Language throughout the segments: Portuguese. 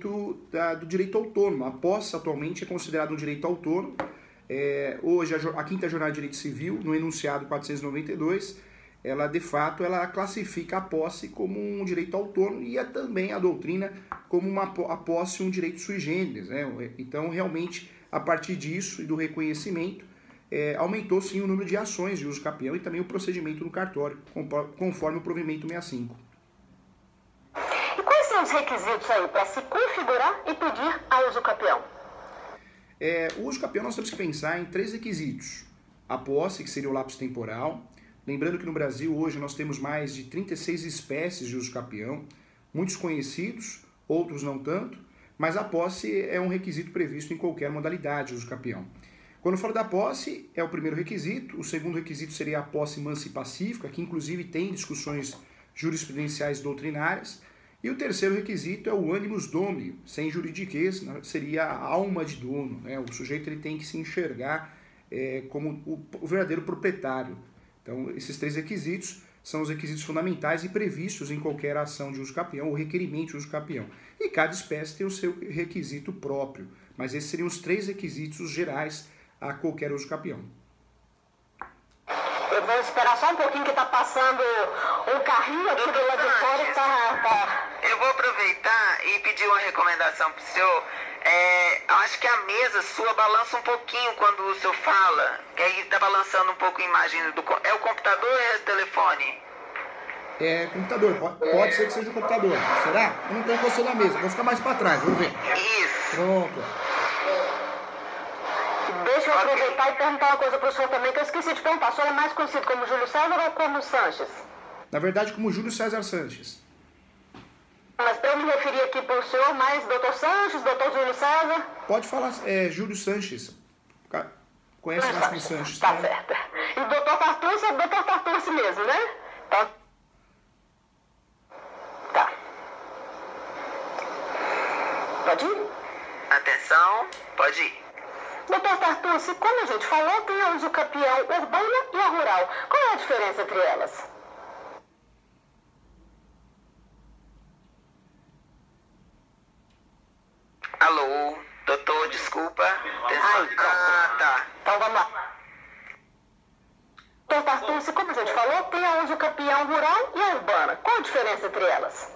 âmbito do direito autônomo. A posse atualmente é considerada um direito autônomo. Hoje a Quinta Jornada de Direito Civil, no enunciado 492, ela de fato classifica a posse como um direito autônomo e também a doutrina como a posse um direito sui generis, né? Então realmente a partir disso e do reconhecimento aumentou sim o número de ações de uso capião e também o procedimento no cartório, conforme o provimento 65. E quais são os requisitos aí para se configurar e pedir a uso capião? O uso capião nós temos que pensar em 3 requisitos. A posse, que seria o lapso temporal. Lembrando que no Brasil hoje nós temos mais de 36 espécies de uso capião, muitos conhecidos, outros não tanto, mas a posse é um requisito previsto em qualquer modalidade de uso capião. Quando falo da posse, é o primeiro requisito. O segundo requisito seria a posse mansa e pacífica, que inclusive tem discussões jurisprudenciais doutrinárias. E o terceiro requisito é o animus domini, sem juridiquês, seria a alma de dono, né? O sujeito ele tem que se enxergar como o verdadeiro proprietário. Então, esses 3 requisitos são os requisitos fundamentais e previstos em qualquer ação de uso capião ou requerimento de uso capião. E cada espécie tem o seu requisito próprio, mas esses seriam os 3 requisitos gerais a qualquer uso capião. Eu vou esperar só um pouquinho que está passando um carrinho aqui do lado de fora. Eu vou aproveitar e pedir uma recomendação para o senhor. Eu acho que a mesa sua balança um pouquinho quando o senhor fala, que aí está balançando um pouco a imagem do... É o computador ou é o telefone? Computador, pode ser que seja o computador. Será? Eu não tenho você na mesa, vou ficar mais para trás, vamos ver. Isso. Pronto. Deixa eu aproveitar e perguntar uma coisa para o senhor também, que eu esqueci de perguntar. O senhor é mais conhecido como Júlio César ou como Sanches? Na verdade, como Júlio César Sanches. Mas para eu me referir aqui para o senhor, mais doutor Sanches, doutor Júlio César? Pode falar Júlio Sanches. Conhece mais como Sanches. Tá né? certo. E o doutor Tartucci é o doutor Tartucci mesmo, né? Então... Tá. Pode ir? Atenção, pode ir. Doutor Tartucci, como a gente falou, tem a uso capião urbana e a rural. Qual é a diferença entre elas? Alô, doutor, desculpa. Tá. Então vamos lá. Doutor Tartucci, como a gente falou, tem a uso capião rural e a urbana. Qual a diferença entre elas?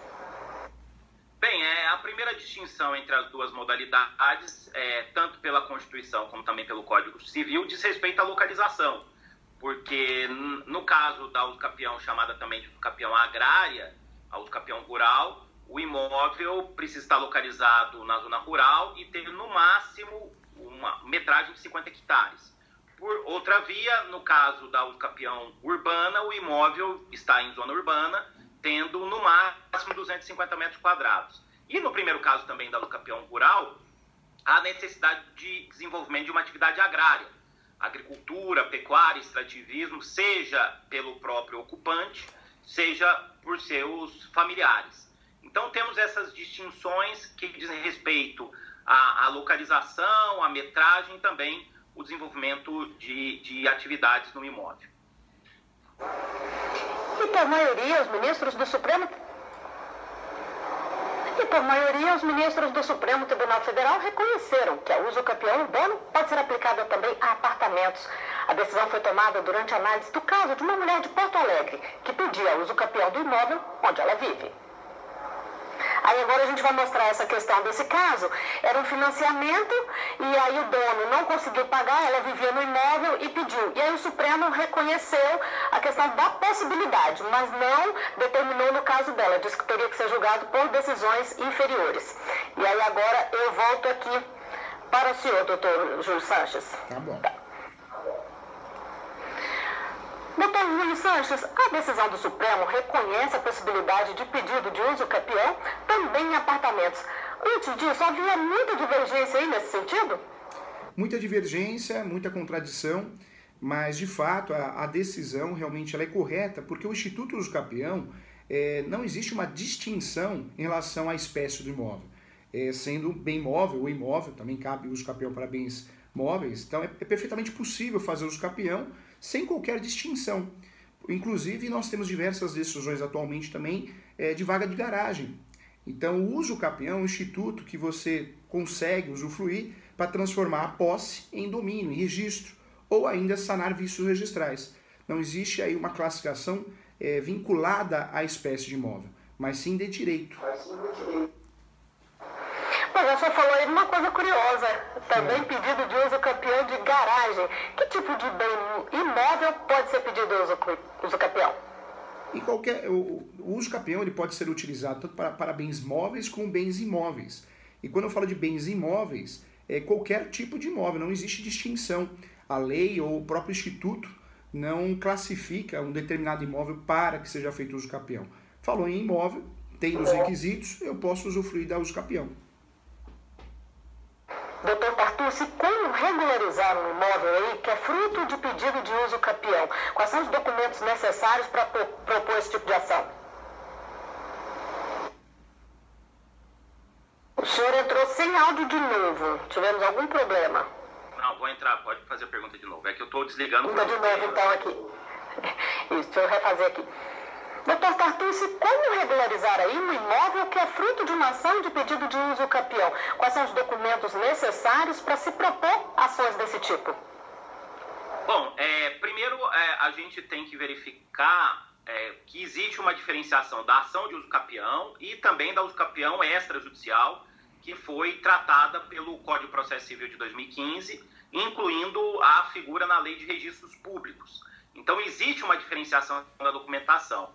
Bem, a primeira distinção entre as duas modalidades, tanto pela Constituição como também pelo Código Civil, diz respeito à localização. Porque no caso da uso capião, chamada também de uso capião agrária, a uso capião rural, o imóvel precisa estar localizado na zona rural e ter no máximo uma metragem de 50 hectares. Por outra via, no caso da uso capião urbana, o imóvel está em zona urbana, tendo no máximo 250 metros quadrados. E no primeiro caso também da uso capião rural, há necessidade de desenvolvimento de uma atividade agrária, agricultura, pecuária, extrativismo, seja pelo próprio ocupante, seja por seus familiares. Então temos essas distinções que dizem respeito à localização, à metragem e também o desenvolvimento de atividades no imóvel. E por maioria, os ministros do Supremo Tribunal Federal reconheceram que a uso capião urbano pode ser aplicada também a apartamentos. A decisão foi tomada durante a análise do caso de uma mulher de Porto Alegre que pedia uso capião do imóvel onde ela vive. Aí agora a gente vai mostrar essa questão desse caso. Era um financiamento e aí o dono não conseguiu pagar, ela vivia no imóvel e pediu. E aí o Supremo reconheceu a questão da possibilidade, mas não determinou no caso dela. Disse que teria que ser julgado por decisões inferiores. E aí agora eu volto aqui para o senhor, doutor Júlio Sanches. Tá bom. Doutor Júlio Sanches, a decisão do Supremo reconhece a possibilidade de pedido de uso capião também em apartamentos. Antes disso, havia muita divergência aí nesse sentido? Muita divergência, muita contradição, mas de fato a decisão realmente ela é correta, porque o Instituto Uso Capião não existe uma distinção em relação à espécie do imóvel. Sendo bem móvel ou imóvel, também cabe uso capião para bens móveis, então é perfeitamente possível fazer uso capião sem qualquer distinção. Inclusive, nós temos diversas decisões atualmente também de vaga de garagem. Então, o uso capião é um instituto que você consegue usufruir para transformar a posse em domínio, em registro, ou ainda sanar vícios registrais. Não existe aí uma classificação vinculada à espécie de imóvel, mas sim de direito. Mas você falou aí de uma coisa curiosa, também pedido de uso capião de garagem. Que tipo de bem imóvel pode ser pedido de uso capião? O uso capião ele pode ser utilizado tanto para bens móveis como bens imóveis. E quando eu falo de bens imóveis, é qualquer tipo de imóvel, não existe distinção. A lei ou o próprio instituto não classifica um determinado imóvel para que seja feito uso capião. Falou em imóvel, tem os requisitos, eu posso usufruir da uso capião. Doutor Tartucci, como regularizar um imóvel aí que é fruto de pedido de uso capião? Quais são os documentos necessários para propor esse tipo de ação? O senhor entrou sem áudio de novo. Tivemos algum problema? Não, vou entrar. Pode fazer a pergunta de novo. É que eu estou desligando. Pergunta de novo, então, aqui. Isso, deixa eu refazer aqui. Doutor Tartucci, como regularizar aí um imóvel que é fruto de uma ação de pedido de uso capião? Quais são os documentos necessários para se propor ações desse tipo? Bom, primeiro a gente tem que verificar que existe uma diferenciação da ação de uso capião e também da uso capião extrajudicial, que foi tratada pelo Código de Processo Civil de 2015, incluindo a figura na Lei de Registros Públicos. Então, existe uma diferenciação da documentação.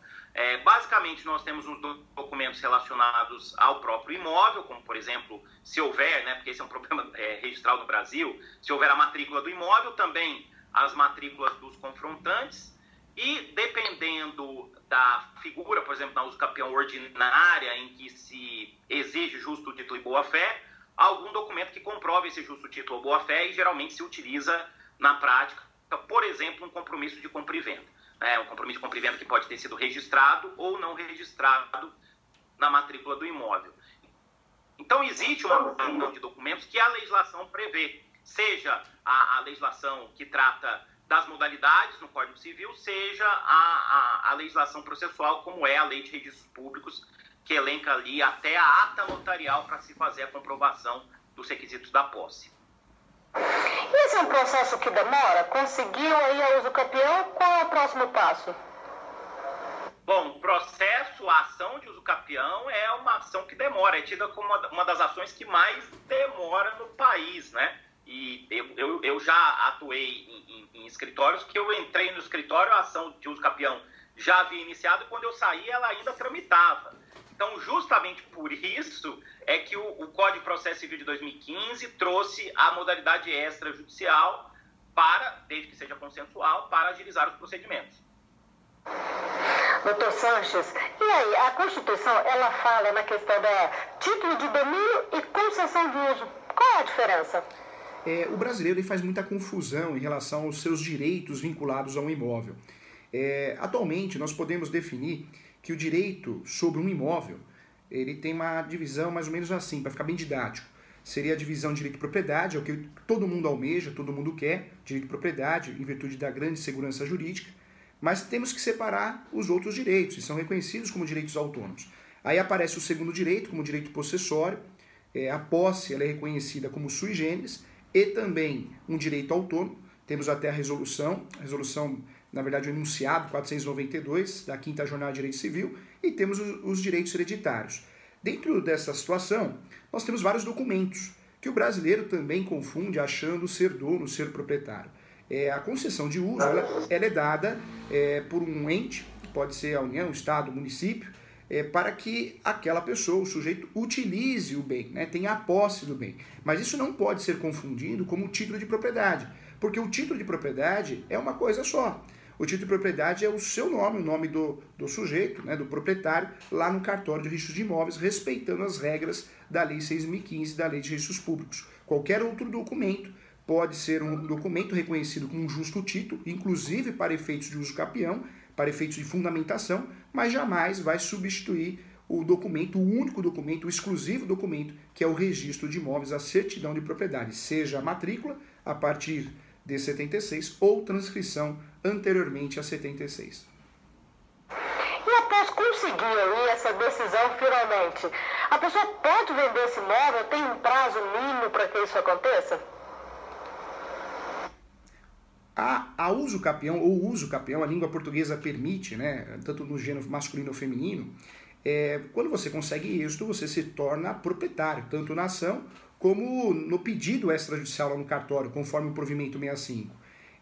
Basicamente, nós temos uns documentos relacionados ao próprio imóvel, como, por exemplo, se houver, porque esse é um problema registral no Brasil, se houver a matrícula do imóvel, também as matrículas dos confrontantes, e dependendo da figura, por exemplo, na uso capião ordinária, em que se exige justo título e boa-fé, algum documento que comprove esse justo título ou boa-fé, e geralmente se utiliza na prática, por exemplo, um compromisso de compra e venda. Um compromisso de compra e venda que pode ter sido registrado ou não registrado na matrícula do imóvel. Então, existe uma união de documentos que a legislação prevê, seja a legislação que trata das modalidades no Código Civil, seja a legislação processual, como é a Lei de Registros Públicos, que elenca ali até a ata notarial para se fazer a comprovação dos requisitos da posse. Esse é um processo que demora? Conseguiu aí a uso capião? Qual é o próximo passo? Bom, o processo, a ação de uso capião é uma ação que demora, é tida como uma das ações que mais demora no país, E eu já atuei em escritórios que eu entrei no escritório, a ação de uso capião já havia iniciado e quando eu saí ela ainda tramitava. Então, justamente por isso é que o Código de Processo Civil de 2015 trouxe a modalidade extrajudicial desde que seja consensual, para agilizar os procedimentos. Doutor Sanches, e aí, a Constituição, ela fala na questão da título de domínio e concessão de uso. Qual é a diferença? O brasileiro ele faz muita confusão em relação aos seus direitos vinculados a um imóvel. Atualmente, nós podemos definir que o direito sobre um imóvel ele tem uma divisão mais ou menos assim, para ficar bem didático. Seria a divisão de direito de propriedade, é o que todo mundo almeja, todo mundo quer, direito de propriedade, em virtude da grande segurança jurídica, mas temos que separar os outros direitos, que são reconhecidos como direitos autônomos. Aí aparece o segundo direito, como direito possessório, a posse ela é reconhecida como sui generis, e também um direito autônomo. Temos até a resolução, na verdade o enunciado 492 da 5ª Jornada de Direito Civil, e temos os direitos hereditários. Dentro dessa situação, nós temos vários documentos que o brasileiro também confunde achando ser dono, ser proprietário. A concessão de uso ela é dada por um ente, pode ser a União, o Estado, o município, para que aquela pessoa, o sujeito, utilize o bem, tenha a posse do bem. Mas isso não pode ser confundido como título de propriedade, porque o título de propriedade é uma coisa só. O título de propriedade é o seu nome, o nome do sujeito, do proprietário, lá no cartório de registro de imóveis, respeitando as regras da Lei 6.015 da Lei de Registros Públicos. Qualquer outro documento pode ser um documento reconhecido como um justo título, inclusive para efeitos de uso capião, para efeitos de fundamentação, mas jamais vai substituir o documento, o único documento, o exclusivo documento, que é o registro de imóveis, a certidão de propriedade, seja a matrícula a partir de 76 ou transcrição anteriormente a 76. E até mas conseguir aí essa decisão finalmente, a pessoa pode vender esse imóvel? Tem um prazo mínimo para que isso aconteça? A uso capião, ou uso capião, a língua portuguesa permite, né, tanto no gênero masculino ou feminino, quando você consegue êxito, você se torna proprietário, tanto na ação como no pedido extrajudicial lá no cartório, conforme o provimento 65.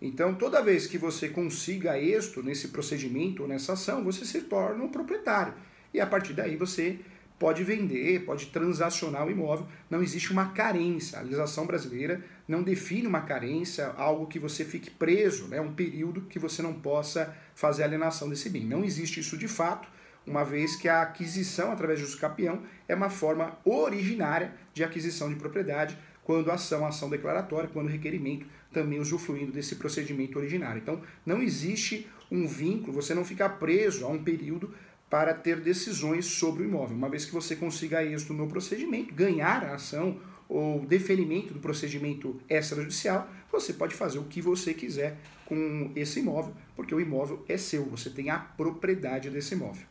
Então, toda vez que você consiga êxito nesse procedimento ou nessa ação, você se torna um proprietário. E a partir daí você pode vender, pode transacionar o imóvel. Não existe uma carência. A legislação brasileira não define uma carência, algo que você fique preso, né, um período que você não possa fazer a alienação desse bem. Não existe isso de fato, uma vez que a aquisição através de uso capião é uma forma originária de aquisição de propriedade, quando a ação declaratória, quando o requerimento também usufruindo desse procedimento originário. Então, não existe um vínculo, você não fica preso a um período para ter decisões sobre o imóvel. Uma vez que você consiga êxito no procedimento, ganhar a ação ou deferimento do procedimento extrajudicial, você pode fazer o que você quiser com esse imóvel, porque o imóvel é seu, você tem a propriedade desse imóvel.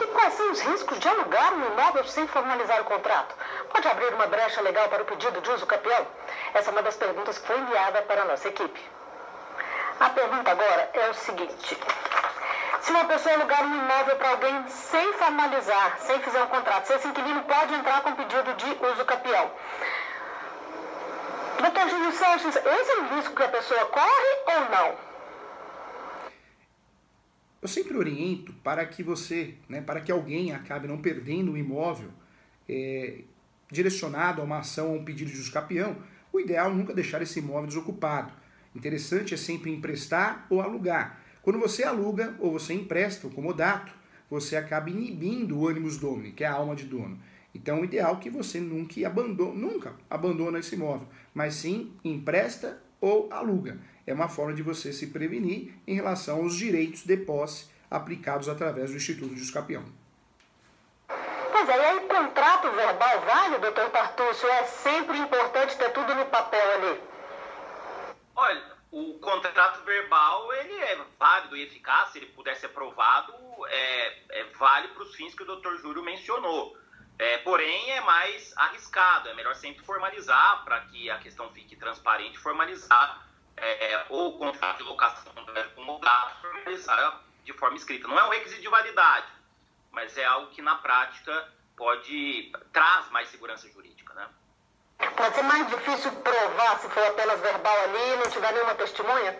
E quais são os riscos de alugar um imóvel sem formalizar o contrato? Pode abrir uma brecha legal para o pedido de uso capião? Essa é uma das perguntas que foi enviada para a nossa equipe. A pergunta agora é o seguinte: se uma pessoa alugar um imóvel para alguém sem formalizar, sem fazer um contrato, se esse inquilino pode entrar com pedido de uso capião. Doutor Júlio Sanches, esse é um risco que a pessoa corre ou não? Eu sempre oriento para que para que alguém acabe não perdendo o imóvel direcionado a uma ação ou um pedido de uso capião, o ideal é nunca deixar esse imóvel desocupado. Interessante é sempre emprestar ou alugar. Quando você aluga ou você empresta o comodato, você acaba inibindo o animus domini, que é a alma de dono. Então, o ideal é que você nunca abandona esse imóvel, mas sim empresta ou aluga. É uma forma de você se prevenir em relação aos direitos de posse aplicados através do Instituto de Uso Capião. Pois é, e aí contrato verbal vale, doutor Tartúcio? É sempre importante ter tudo no papel ali? Olha, o contrato verbal ele é válido e eficaz, se ele puder ser aprovado, vale para os fins que o doutor Júlio mencionou. Porém, é mais arriscado, é melhor sempre formalizar para que a questão fique transparente, formalizar ou o contrato de locação comodato, formalizar de forma escrita. Não é um requisito de validade, mas é algo que na prática traz mais segurança jurídica, né? Pode ser mais difícil provar se for apenas verbal ali e não tiver nenhuma testemunha?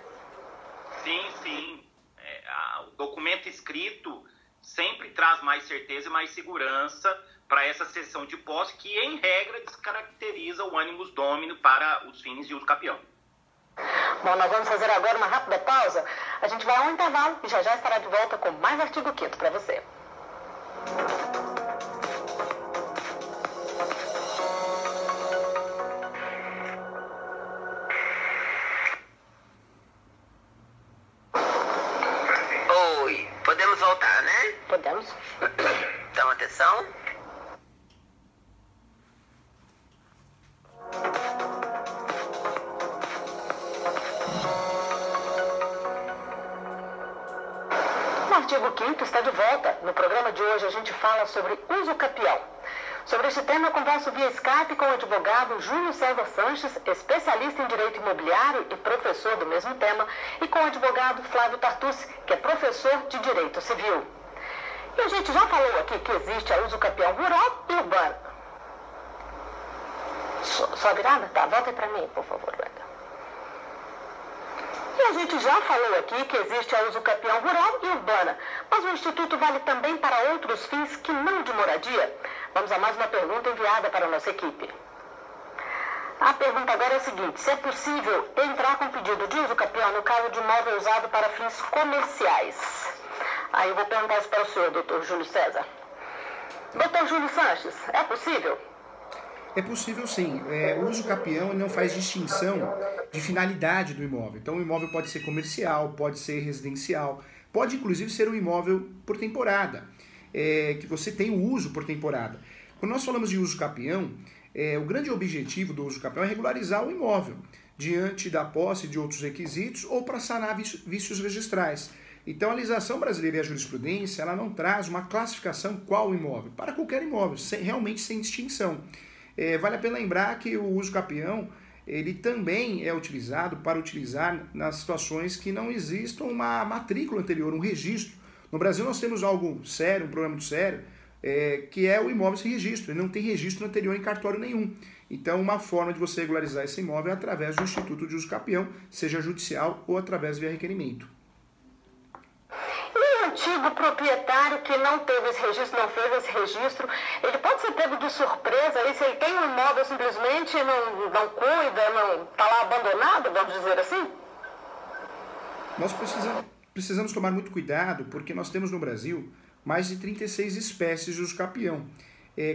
Sim. O documento escrito sempre traz mais certeza e mais segurança para essa cessão de posse que, em regra, descaracteriza o animus domini para os fins de uso capião. Bom, nós vamos fazer agora uma rápida pausa. A gente vai a um intervalo e já estará de volta com mais Artigo 5º para você. Oi, podemos voltar, né? Podemos? Então, atenção. O Artigo 5º está de volta. No programa de hoje a gente fala sobre uso capião. Sobre este tema eu converso via Skype com o advogado Júlio César Sanches, especialista em direito imobiliário e professor do mesmo tema, e com o advogado Flávio Tartúcio, que é professor de direito civil. E a gente já falou aqui que existe a uso capião rural e urbano. Só virada? Tá, volta aí para mim, por favor, Brenda. E a gente já falou aqui que existe a uso capião rural e urbana, mas o Instituto vale também para outros fins que não de moradia? Vamos a mais uma pergunta enviada para a nossa equipe. A pergunta agora é a seguinte: se é possível entrar com pedido de uso capião no caso de imóvel usado para fins comerciais? Aí eu vou perguntar isso para o senhor, doutor Júlio César. Doutor Júlio Sanches, é possível? É possível sim. O uso capião não faz distinção de finalidade do imóvel. Então o imóvel pode ser comercial, pode ser residencial, pode inclusive ser um imóvel por temporada, que você tem o uso por temporada. Quando nós falamos de uso capião, o grande objetivo do uso capião é regularizar o imóvel diante da posse de outros requisitos ou para sanar vícios registrais. Então a legislação brasileira e a jurisprudência, ela não traz uma classificação qual imóvel, para qualquer imóvel, realmente sem distinção. Vale a pena lembrar que o uso capião, ele também é utilizado para utilizar nas situações que não existam uma matrícula anterior, um registro. No Brasil nós temos algo sério, um problema muito sério, que é o imóvel sem registro, ele não tem registro anterior em cartório nenhum. Então uma forma de você regularizar esse imóvel é através do Instituto de Uso Capião, seja judicial ou através via requerimento. E o antigo proprietário que não teve esse registro, não fez esse registro, ele pode ser pego de surpresa e se ele tem um imóvel simplesmente não cuida, não está lá abandonado, vamos dizer assim? Nós precisamos tomar muito cuidado porque nós temos no Brasil mais de 36 espécies de uso capião.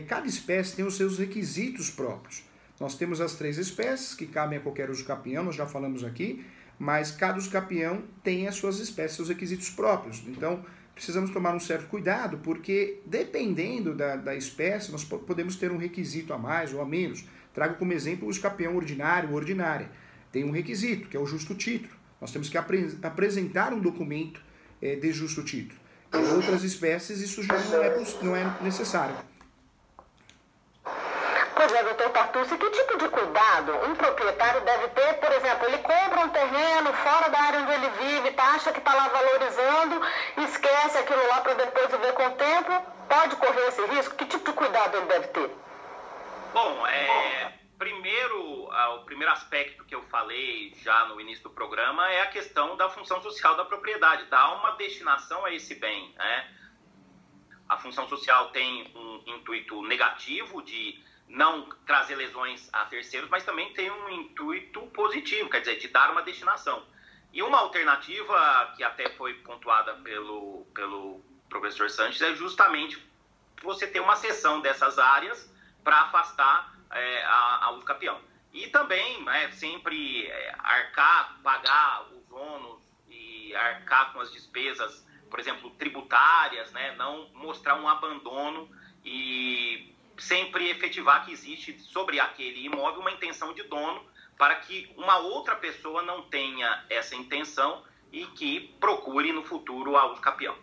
Cada espécie tem os seus requisitos próprios. Nós temos as 3 espécies que cabem a qualquer uso capião, nós já falamos aqui, mas cada uso capião tem as suas espécies, seus requisitos próprios. Então, precisamos tomar um certo cuidado, porque dependendo da espécie, nós podemos ter um requisito a mais ou a menos. Trago como exemplo o uso capião ordinário ou ordinária. Tem um requisito, que é o justo título. Nós temos que apresentar um documento de justo título. Em outras espécies, isso já não é necessário. Pois é, doutor Tartucci, que tipo de cuidado um proprietário deve ter? Por exemplo, ele compra um terreno fora da área onde ele vive, acha que está lá valorizando, esquece aquilo lá para depois ver com o tempo, pode correr esse risco? Que tipo de cuidado ele deve ter? Bom, o primeiro aspecto que eu falei já no início do programa é a questão da função social da propriedade, dar uma destinação a esse bem, né? A função social tem um intuito negativo de não trazer lesões a terceiros, mas também tem um intuito positivo, quer dizer, de dar uma destinação. E uma alternativa que até foi pontuada pelo professor Sanches é justamente você ter uma cessão dessas áreas para afastar a uso capião. E também sempre pagar os ônus e arcar com as despesas, por exemplo, tributárias, né? Não mostrar um abandono e sempre efetivar que existe sobre aquele imóvel uma intenção de dono para que uma outra pessoa não tenha essa intenção e que procure no futuro a uso capião.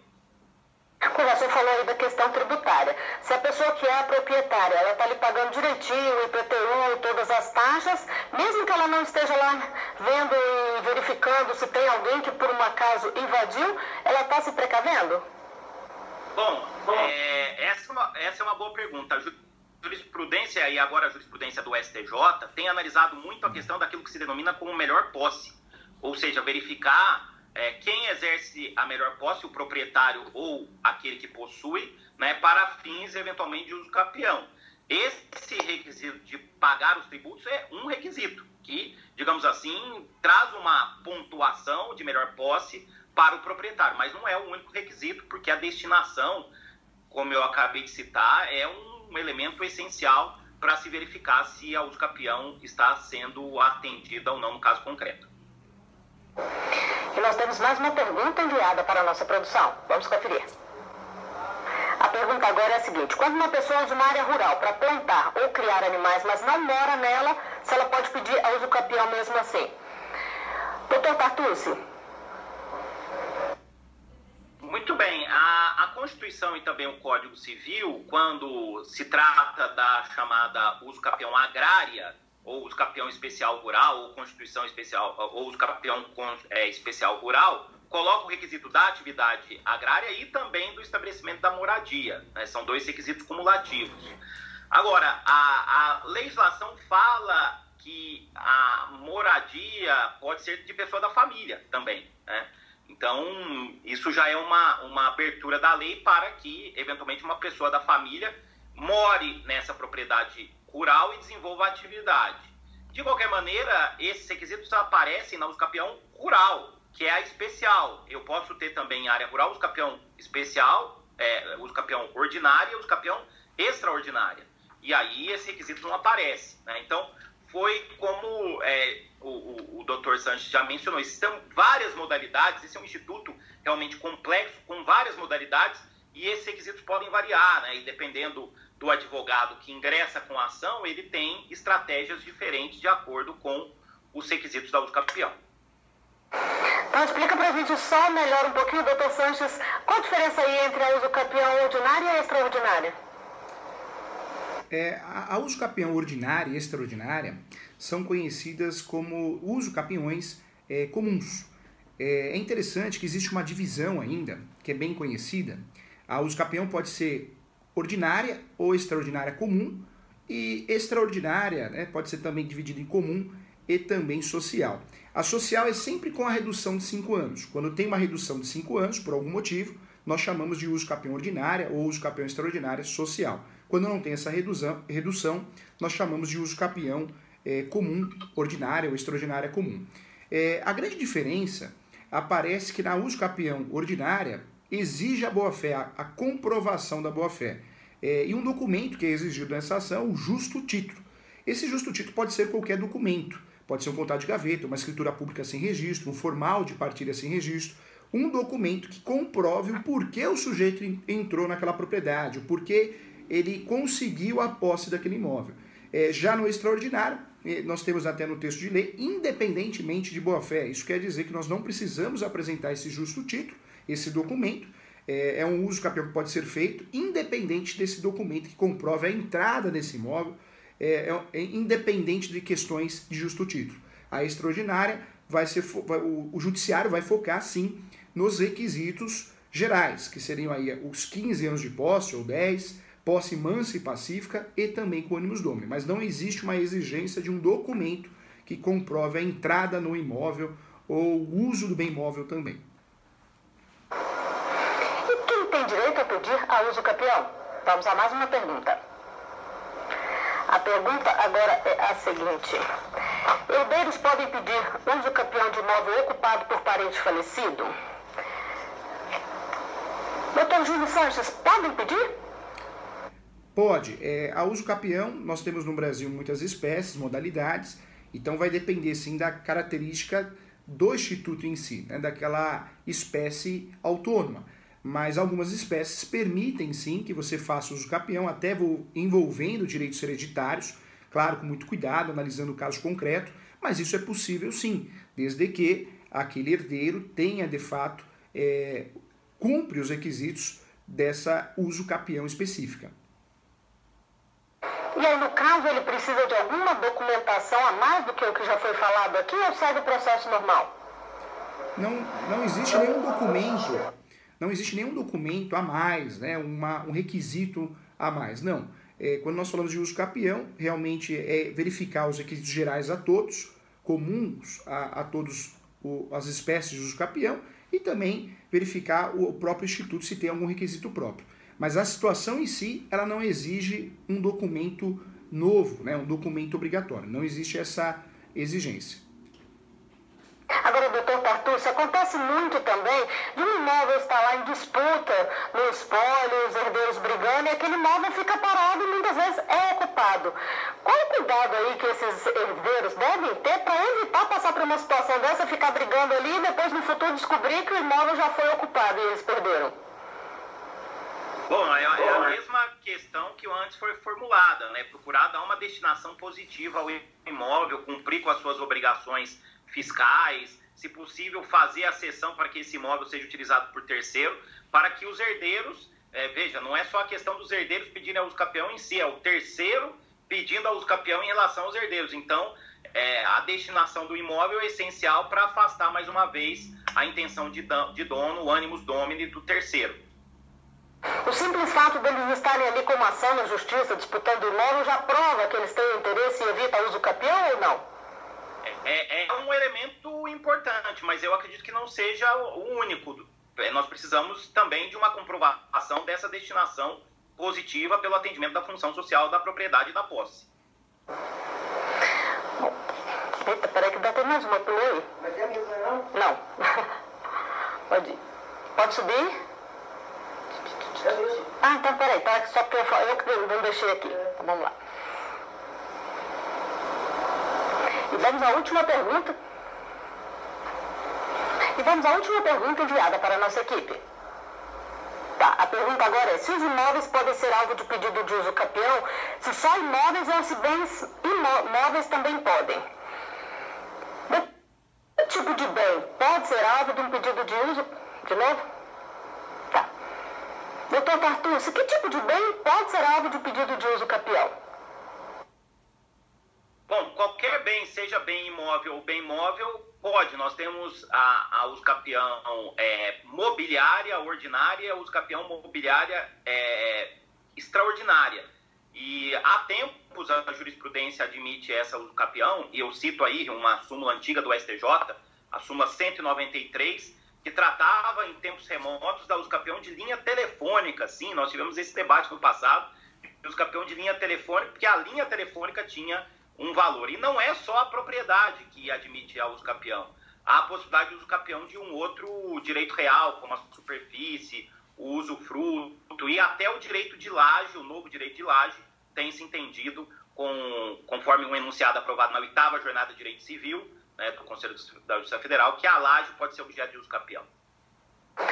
Você falou aí da questão tributária. Se a pessoa que é a proprietária, ela está ali pagando direitinho o IPTU, todas as taxas, mesmo que ela não esteja lá vendo e verificando se tem alguém que por um acaso invadiu, ela está se precavendo? Bom, essa é uma boa pergunta. A jurisprudência, e agora a jurisprudência do STJ, tem analisado muito a questão daquilo que se denomina como melhor posse. Ou seja, verificar quem exerce a melhor posse, o proprietário ou aquele que possui, né, para fins, eventualmente, de uso capião. Esse requisito de pagar os tributos é um requisito que, digamos assim, traz uma pontuação de melhor posse para o proprietário, mas não é o único requisito, porque a destinação, como eu acabei de citar, é um elemento essencial para se verificar se a uso capião está sendo atendida ou não no caso concreto. E nós temos mais uma pergunta enviada para a nossa produção. Vamos conferir. A pergunta agora é a seguinte: quando uma pessoa usa uma área rural para plantar ou criar animais, mas não mora nela, se ela pode pedir a uso capião mesmo assim? Doutor Tartucci. Muito bem. A Constituição e também o Código Civil, quando se trata da chamada uso capião agrária, ou uso capião especial rural, ou Constituição especial, ou uso capião especial rural, coloca o requisito da atividade agrária e também do estabelecimento da moradia, né? São 2 requisitos cumulativos. Agora, a legislação fala que a moradia pode ser de pessoa da família também, né? Então, isso já é uma abertura da lei para que, eventualmente, uma pessoa da família more nessa propriedade rural e desenvolva a atividade. De qualquer maneira, esses requisitos aparecem na uso capião rural, que é a especial. Eu posso ter também área rural, uso capião especial, uso capião ordinária e uso capião extraordinária. E aí esse requisito não aparece, né? Então, foi como o Dr. Sanches já mencionou, existem várias modalidades, esse é um instituto realmente complexo, com várias modalidades, e esses requisitos podem variar, né? E dependendo do advogado que ingressa com a ação, ele tem estratégias diferentes de acordo com os requisitos da uso capião. Então explica pra gente só melhor um pouquinho, doutor Sanches, qual a diferença aí entre a uso capião ordinária e extraordinária? A uso capião ordinária e extraordinária são conhecidas como uso capiões comuns. É interessante que existe uma divisão ainda, que é bem conhecida. A uso capião pode ser ordinária ou extraordinária comum, e extraordinária, né, pode ser também dividida em comum e também social. A social é sempre com a redução de 5 anos. Quando tem uma redução de 5 anos, por algum motivo, nós chamamos de uso capião ordinária ou uso capião extraordinária social. Quando não tem essa redução, nós chamamos de uso capião comum ordinária ou extraordinária comum. A grande diferença aparece que na uso capião ordinária exige a boa-fé, a comprovação da boa-fé. E um documento que é exigido nessa ação, o justo título. Esse justo título pode ser qualquer documento, pode ser um contrato de gaveta, uma escritura pública sem registro, um formal de partilha sem registro, um documento que comprove o porquê o sujeito entrou naquela propriedade, o porquê ele conseguiu a posse daquele imóvel. Já no extraordinário, nós temos até no texto de lei, independentemente de boa-fé. Isso quer dizer que nós não precisamos apresentar esse justo título, esse documento. É um uso capião que pode ser feito independente desse documento que comprove a entrada desse imóvel, independente de questões de justo título. A extraordinária o judiciário vai focar sim nos requisitos gerais, que seriam aí os 15 anos de posse ou 10, posse mansa e pacífica e também com ônibus domini. Mas não existe uma exigência de um documento que comprove a entrada no imóvel ou o uso do bem imóvel também. E quem tem direito a pedir a uso capião? Vamos a mais uma pergunta. A pergunta agora é a seguinte: herdeiros podem pedir uso capião de imóvel ocupado por parente falecido? Doutor Júlio Sanches, podem pedir? Pode. A uso capião, nós temos no Brasil muitas espécies, modalidades, então vai depender sim da característica do instituto em si, né, daquela espécie autônoma. Mas algumas espécies permitem sim que você faça uso capião, até envolvendo direitos hereditários, claro, com muito cuidado, analisando o caso concreto, mas isso é possível sim, desde que aquele herdeiro tenha de fato, cumpre os requisitos dessa uso capião específica. E aí, no caso, ele precisa de alguma documentação a mais do que o que já foi falado aqui, ou segue o processo normal? Não existe nenhum documento, não existe nenhum documento a mais, né, um requisito a mais, não. Quando nós falamos de uso capião, realmente é verificar os requisitos gerais a todos, comuns a todas as espécies de uso capião, e também verificar o próprio instituto se tem algum requisito próprio. Mas a situação em si, ela não exige um documento novo, né, um documento obrigatório. Não existe essa exigência. Agora, doutor Tartucci, acontece muito também de um imóvel estar lá em disputa, no espólio, os herdeiros brigando, e aquele imóvel fica parado e muitas vezes é ocupado. Qual o cuidado aí que esses herdeiros devem ter para evitar passar por uma situação dessa, ficar brigando ali e depois no futuro descobrir que o imóvel já foi ocupado e eles perderam? Bom, é a mesma questão que antes foi formulada, né? Procurar dar uma destinação positiva ao imóvel, cumprir com as suas obrigações fiscais, se possível fazer a cessão para que esse imóvel seja utilizado por terceiro, para que os herdeiros, veja, não é só a questão dos herdeiros pedirem a uso capião em si, é o terceiro pedindo a uso capião em relação aos herdeiros. Então, a destinação do imóvel é essencial para afastar mais uma vez a intenção de dono, o animus domini do terceiro. O simples fato deles estarem ali com uma ação na justiça disputando o imóvel já prova que eles têm interesse e evita o uso capião ou não? É um elemento importante, mas eu acredito que não seja o único. Nós precisamos também de uma comprovação dessa destinação positiva pelo atendimento da função social da propriedade e da posse. Eita, peraí que dá até mais uma, pulou aí. Mas é a minha, não? Não. Pode ir. Pode subir? Ah, então peraí, tá? Só porque eu que não deixei aqui. Então, vamos lá. E vamos à última pergunta. Enviada para a nossa equipe. Tá, a pergunta agora é: se os imóveis podem ser alvo de pedido de uso capião, se só imóveis ou se bens imóveis também podem? tipo de bem pode ser alvo de um pedido de uso? De novo? Tá. Doutor Tartucci, que tipo de bem pode ser alvo de um pedido de uso capião? Bom, qualquer bem, seja bem imóvel ou bem móvel, pode. Nós temos a uso capião mobiliária ordinária, uso capião mobiliária extraordinária. E há tempos a jurisprudência admite essa uso capião, e eu cito aí uma súmula antiga do STJ, a súmula 193, que tratava em tempos remotos da uso capião de linha telefônica. Sim, nós tivemos esse debate no passado, uso capião de linha telefônica, porque a linha telefônica tinha um valor. E não é só a propriedade que admite a uso capião. Há a possibilidade de uso capião de um outro direito real, como a superfície, o usufruto e até o direito de laje, o novo direito de laje, tem se entendido conforme um enunciado aprovado na 8ª Jornada de Direito Civil, né, do Conselho da Justiça Federal, que a laje pode ser objeto de uso capião.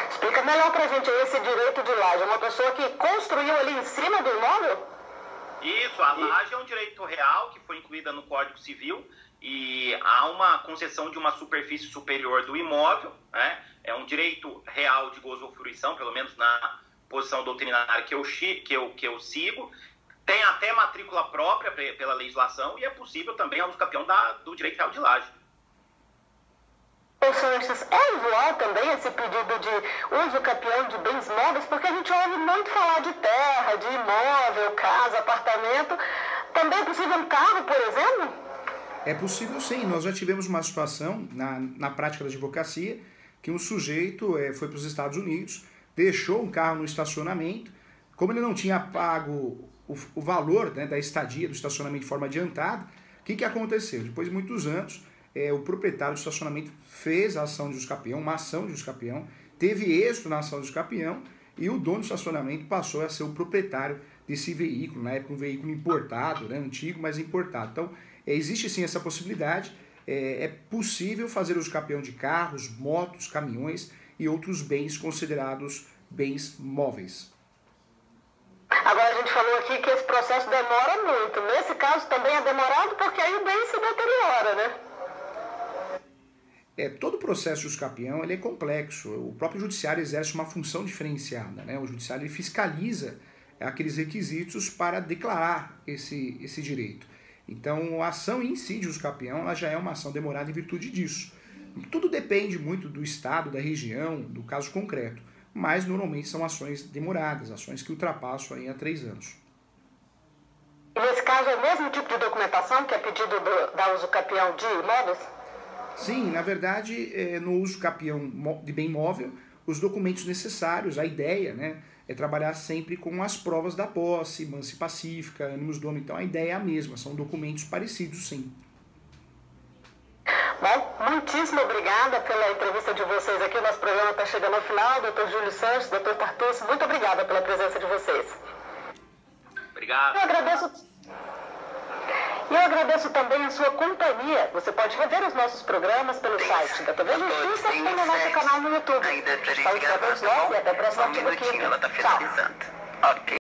Explica melhor pra gente aí esse direito de laje. Uma pessoa que construiu ali em cima do imóvel? Isso, a laje é um direito real que foi incluída no Código Civil e há uma concessão de uma superfície superior do imóvel, né? É um direito real de gozo ou fruição, pelo menos na posição doutrinária que eu sigo. Tem até matrícula própria pela legislação e é possível também a uso capião do direito real de laje. Ô Sanches, é usual também esse pedido de uso capião de bens móveis? Porque a gente ouve muito falar de terra, de imóvel, casa, apartamento. Também é possível um carro, por exemplo? É possível sim. Nós já tivemos uma situação na prática da advocacia que um sujeito foi para os Estados Unidos, deixou um carro no estacionamento, como ele não tinha pago o valor, né, da estadia do estacionamento de forma adiantada, o que aconteceu? Depois de muitos anos, o proprietário do estacionamento fez a ação de uso capião, uma ação de uso capião, teve êxito na ação de uso capião e o dono do estacionamento passou a ser o proprietário desse veículo, na época um veículo importado, né, antigo, mas importado. Então, existe sim essa possibilidade, é possível fazer uso capião de carros, motos, caminhões e outros bens considerados bens móveis. Agora a gente falou aqui que esse processo demora muito. Nesse caso também é demorado porque aí o bem se deteriora, né? Todo o processo de uso capião ele é complexo. O próprio judiciário exerce uma função diferenciada, né? O judiciário ele fiscaliza aqueles requisitos para declarar esse direito. Então, a ação em si de uso capião ela já é uma ação demorada em virtude disso. Tudo depende muito do estado, da região, do caso concreto, mas normalmente são ações demoradas, ações que ultrapassam aí a 3 anos. E nesse caso é o mesmo tipo de documentação que é pedido da uso capião de imóveis? Sim, na verdade, no uso capião de bem móvel, os documentos necessários, a ideia, né, é trabalhar sempre com as provas da posse, mansa e pacífica, ânimos domo. Então a ideia é a mesma, são documentos parecidos, sim. Bom, muitíssimo obrigada pela entrevista de vocês aqui. O nosso programa está chegando ao final. Doutor Júlio Sanches, doutor Tartucci, muito obrigada pela presença de vocês. Obrigado. Eu agradeço também a sua companhia. Você pode rever os nossos programas pelo site da TV Justiça e no nosso canal no YouTube. Saúde para todos nós e até a próxima. Ela tá finalizando. Ok.